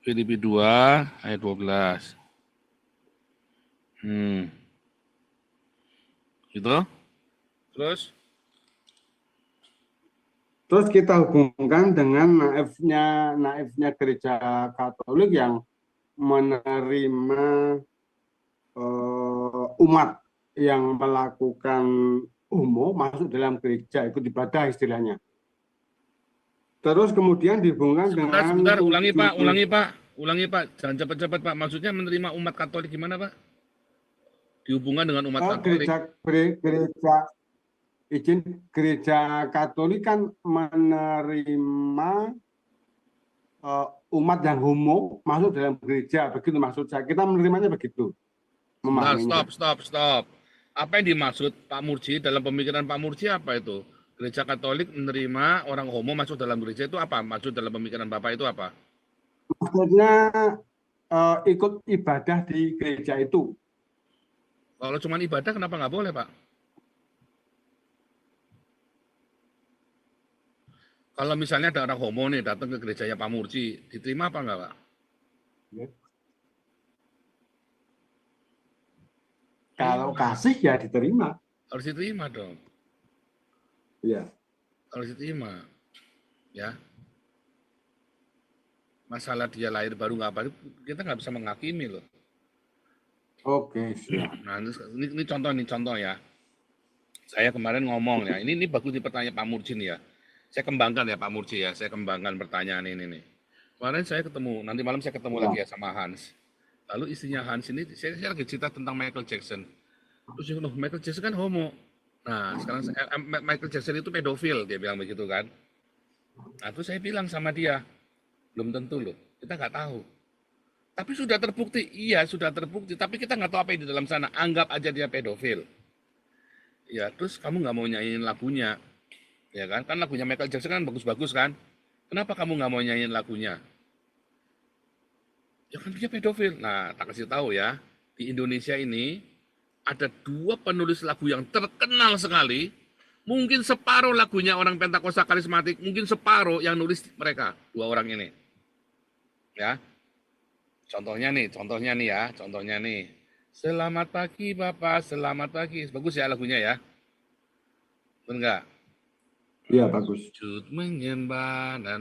Filipi 2 ayat 12. Gitu. Terus? Terus kita hubungkan dengan naifnya gereja Katolik yang menerima umat yang melakukan homo masuk dalam gereja, ikut ibadah istilahnya. Terus kemudian dihubungkan dengan Sebentar, ulangi Pak, jangan cepat-cepat Pak. Maksudnya menerima umat Katolik gimana Pak? Dihubungkan dengan umat Katolik. Gereja Katolik kan menerima umat yang homo masuk dalam gereja, begitu maksud saya. Kita menerimanya begitu. Sebentar, stop. Apa yang dimaksud Pak Murji dalam pemikiran Pak Murji apa itu? Gereja Katolik menerima orang homo masuk dalam gereja itu apa? Maksud dalam pemikiran Bapak itu apa? Maksudnya ikut ibadah di gereja itu. Kalau cuma ibadah kenapa nggak boleh Pak? Kalau misalnya ada orang homo nih datang ke gerejanya Pak Murji, diterima apa nggak Pak? Kalau kasih ya diterima. Harus diterima dong. Iya. Harus diterima. Ya. Masalah dia lahir baru nggak apa, kita nggak bisa menghakimi loh. Oke, siap. Nah, ini contoh ya. Saya kemarin ngomong ya, ini bagus di pertanyaan Pak Murji nih ya. Saya kembangkan ya Pak Murji ya, saya kembangkan pertanyaan ini nih. Kemarin saya ketemu, nanti malam saya ketemu lagi ya sama Hans. Lalu istrinya Hans ini, saya lagi cerita tentang Michael Jackson. Terus dia bilang, Michael Jackson kan homo. Nah, sekarang Michael Jackson itu pedofil, dia bilang begitu kan. Nah, terus saya bilang sama dia, belum tentu loh, kita nggak tahu. Tapi sudah terbukti, iya sudah terbukti, tapi kita nggak tahu apa yang di dalam sana. Anggap aja dia pedofil. Ya, terus kamu nggak mau nyanyiin lagunya, ya kan? Kan lagunya Michael Jackson kan bagus-bagus kan? Kenapa kamu nggak mau nyanyiin lagunya? Ya kan dia pedofil. Nah, tak kasih tahu ya, di Indonesia ini ada 2 penulis lagu yang terkenal sekali. Mungkin separuh lagunya orang Pentakosta karismatik, mungkin separuh yang nulis mereka, 2 orang ini. Ya, contohnya nih ya, contohnya nih. Selamat pagi Bapak, selamat pagi. Bagus ya lagunya ya. Benar enggak? Iya, bagus. Sujud menyembah, nah.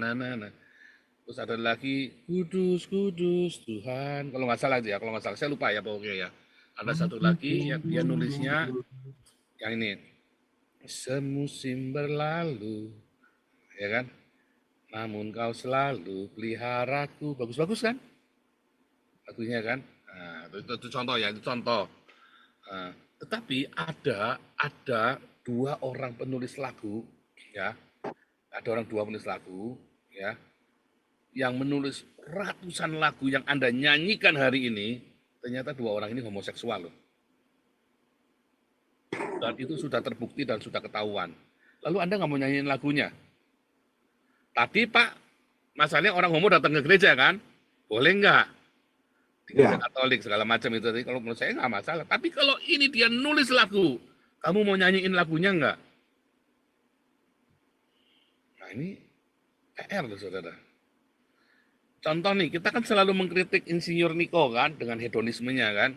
Terus ada lagi, kudus, kudus Tuhan. Kalau nggak salah ya, kalau nggak salah, saya lupa ya pokoknya ya. Ada satu lagi yang dia nulisnya, yang ini. Semusim berlalu, ya kan? Namun kau selalu peliharaku. Bagus-bagus kan? Lagunya kan? Nah, itu contoh ya, itu contoh. Nah, tetapi ada 2 orang penulis lagu, ya. Ada orang 2 penulis lagu, ya, yang menulis ratusan lagu yang Anda nyanyikan hari ini, ternyata 2 orang ini homoseksual loh. Dan itu sudah terbukti dan sudah ketahuan. Lalu Anda nggak mau nyanyiin lagunya. Tadi Pak, masalahnya orang homo datang ke gereja kan? Boleh nggak? Di gereja Katolik segala macam itu. Jadi kalau menurut saya nggak masalah. Tapi kalau ini dia nulis lagu, kamu mau nyanyiin lagunya nggak? Nah ini PR loh saudara. Contoh nih, kita kan selalu mengkritik Insinyur Niko kan dengan hedonismenya kan.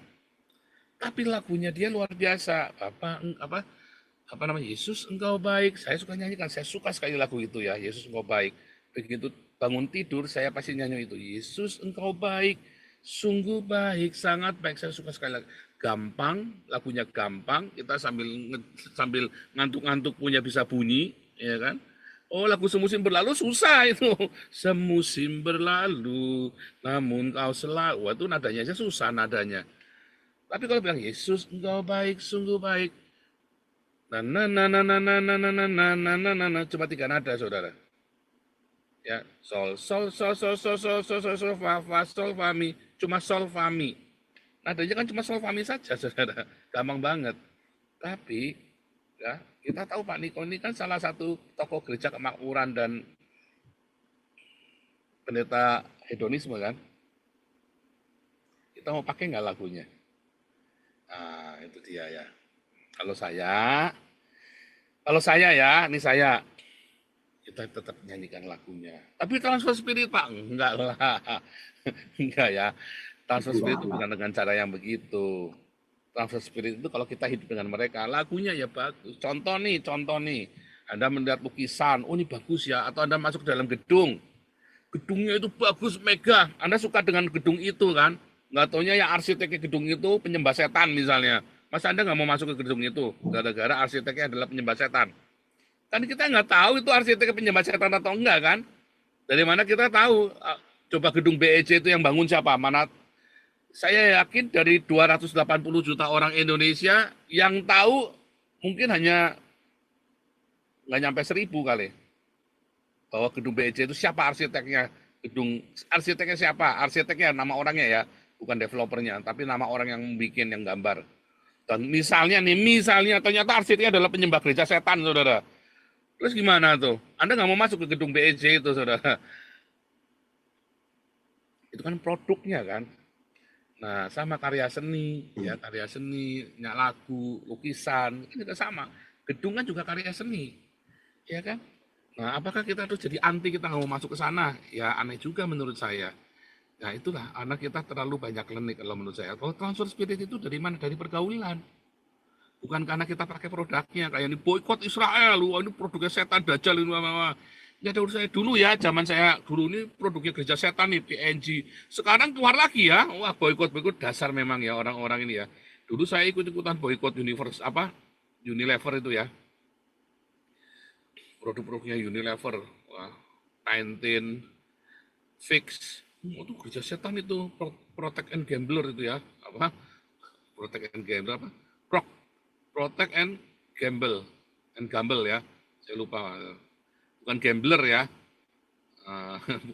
Tapi lagunya dia luar biasa. Apa namanya? Yesus engkau baik. Saya suka nyanyikan, saya suka sekali lagu itu ya. Yesus engkau baik. Begitu bangun tidur saya pasti nyanyi itu. Yesus engkau baik, sungguh baik, sangat baik. Saya suka sekali. Gampang, lagunya gampang. Kita sambil ngantuk-ngantuk punya bisa bunyi, ya kan? Oh, lagu semusim berlalu susah itu. Semusim berlalu, namun kau selalu. Wah, itu nadanya aja susah nadanya. Tapi kalau bilang Yesus engkau baik, sungguh baik. Cuma 3 nada, saudara. Ya, sol, fa, sol, fa, mi. Cuma sol, fa, mi. Nadanya kan cuma sol, fa, mi saja, saudara. Gampang banget. Tapi, ya, kita tahu Pak Niko ini kan salah satu tokoh gereja kemakmuran dan pendeta hedonisme kan. Kita mau pakai nggak lagunya? Nah, itu dia ya. Kalau saya ya, ini saya, kita tetap nyanyikan lagunya. Tapi transfer spirit Pak, enggak lah. Enggak ya. Transfer spirit itu Enggak. bukan dengan cara yang begitu. Transfer spirit itu kalau kita hidup dengan mereka, lagunya ya bagus. Contoh nih. Anda melihat lukisan, oh ini bagus ya. Atau Anda masuk ke dalam gedung, gedungnya itu bagus, megah. Anda suka dengan gedung itu kan? Nggak taunya ya arsiteknya gedung itu penyembah setan misalnya. Masa Anda nggak mau masuk ke gedung itu? Gara-gara arsiteknya adalah penyembah setan. Kan kita nggak tahu itu arsiteknya penyembah setan atau enggak kan? Dari mana kita tahu? Coba gedung BEC itu yang bangun siapa? Mana? Saya yakin dari 280 juta orang Indonesia yang tahu mungkin hanya nggak nyampe 1.000 kali. Bahwa gedung BEC itu siapa arsiteknya? Arsiteknya siapa? Arsiteknya nama orangnya ya, bukan developernya, tapi nama orang yang bikin yang gambar. Dan misalnya ternyata arsiteknya adalah penyembah gereja setan, saudara. Terus gimana tuh? Anda nggak mau masuk ke gedung BEC itu, saudara? Itu kan produknya kan. Nah, sama karya seni, ya karya seni, lagu, lukisan, itu juga sama. Gedung kan juga karya seni, ya kan? Nah, apakah kita harus jadi anti, kita nggak mau masuk ke sana? Ya aneh juga menurut saya. Nah itulah, anak kita terlalu banyak klinik kalau menurut saya. Kalau transfer spirit itu dari mana? Dari pergaulan. Bukan karena kita pakai produknya, kayak ini boykot Israel, wah ini produknya setan, dajjal, ini ya dari saya dulu ya, zaman saya dulu ini produknya gereja setan nih, PNG. Sekarang keluar lagi ya, wah boykot dasar memang ya orang-orang ini ya. Dulu saya ikut-ikutan boykot Unilever itu ya, produk-produknya Unilever, wah, Pantene, Fix, itu gereja setan itu, Protect and Gambler itu ya, apa? Protect and Gambler apa? Protect and Gamble ya, saya lupa. Bukan gambler ya,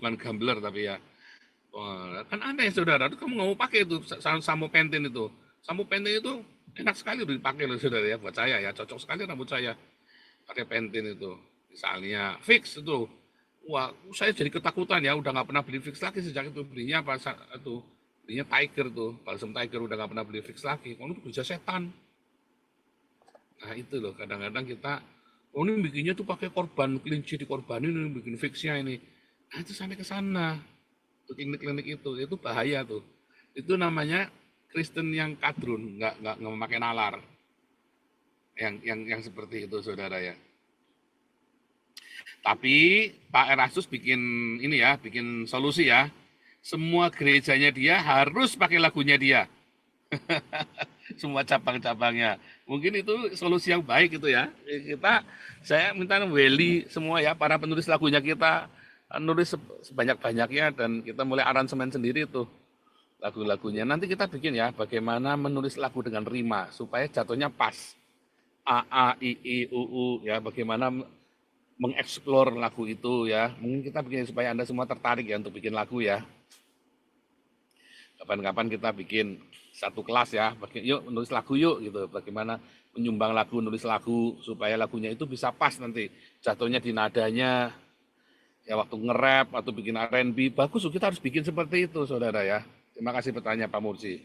bukan gambler tapi ya. Kan aneh saudara, itu kamu nggak mau pakai itu sampo Pantene itu. Sampo Pantene itu enak sekali dipakai loh saudara ya, buat saya ya, cocok sekali rambut saya pakai Pantene itu. Misalnya Fix itu, wah saya jadi ketakutan ya, udah nggak pernah beli Fix lagi sejak itu. Belinya apa itu, belinya Tiger tuh, balsam Tiger, udah nggak pernah beli Fix lagi. Kalau itu bisa setan. Nah itu loh, kadang-kadang kita, oh ini bikinnya tuh pakai korban, kelinci dikorbanin, ini bikin fixnya ini. Nah itu sampai ke sana, tuh klinik-klinik itu bahaya tuh. Itu namanya Kristen yang kadrun, nggak memakai nalar. Yang seperti itu saudara ya. Tapi Pak Erastus bikin ini ya, bikin solusi ya. Semua gerejanya dia harus pakai lagunya dia. Semua cabang-cabangnya. Mungkin itu solusi yang baik itu ya. Saya minta Welly semua ya, para penulis lagunya kita nulis sebanyak-banyaknya dan kita mulai aransemen sendiri tuh lagu-lagunya. Nanti kita bikin ya bagaimana menulis lagu dengan rima supaya jatuhnya pas. A, A, I, U, U ya, bagaimana mengeksplor lagu itu ya. Mungkin kita bikin supaya Anda semua tertarik ya untuk bikin lagu ya. Kapan-kapan kita bikin satu kelas ya, yuk menulis lagu yuk gitu, bagaimana menyumbang lagu, nulis lagu supaya lagunya itu bisa pas nanti jatuhnya di nadanya ya, waktu nge-rap atau bikin R&B bagus, kita harus bikin seperti itu saudara ya. Terima kasih pertanyaan Pak Mursi.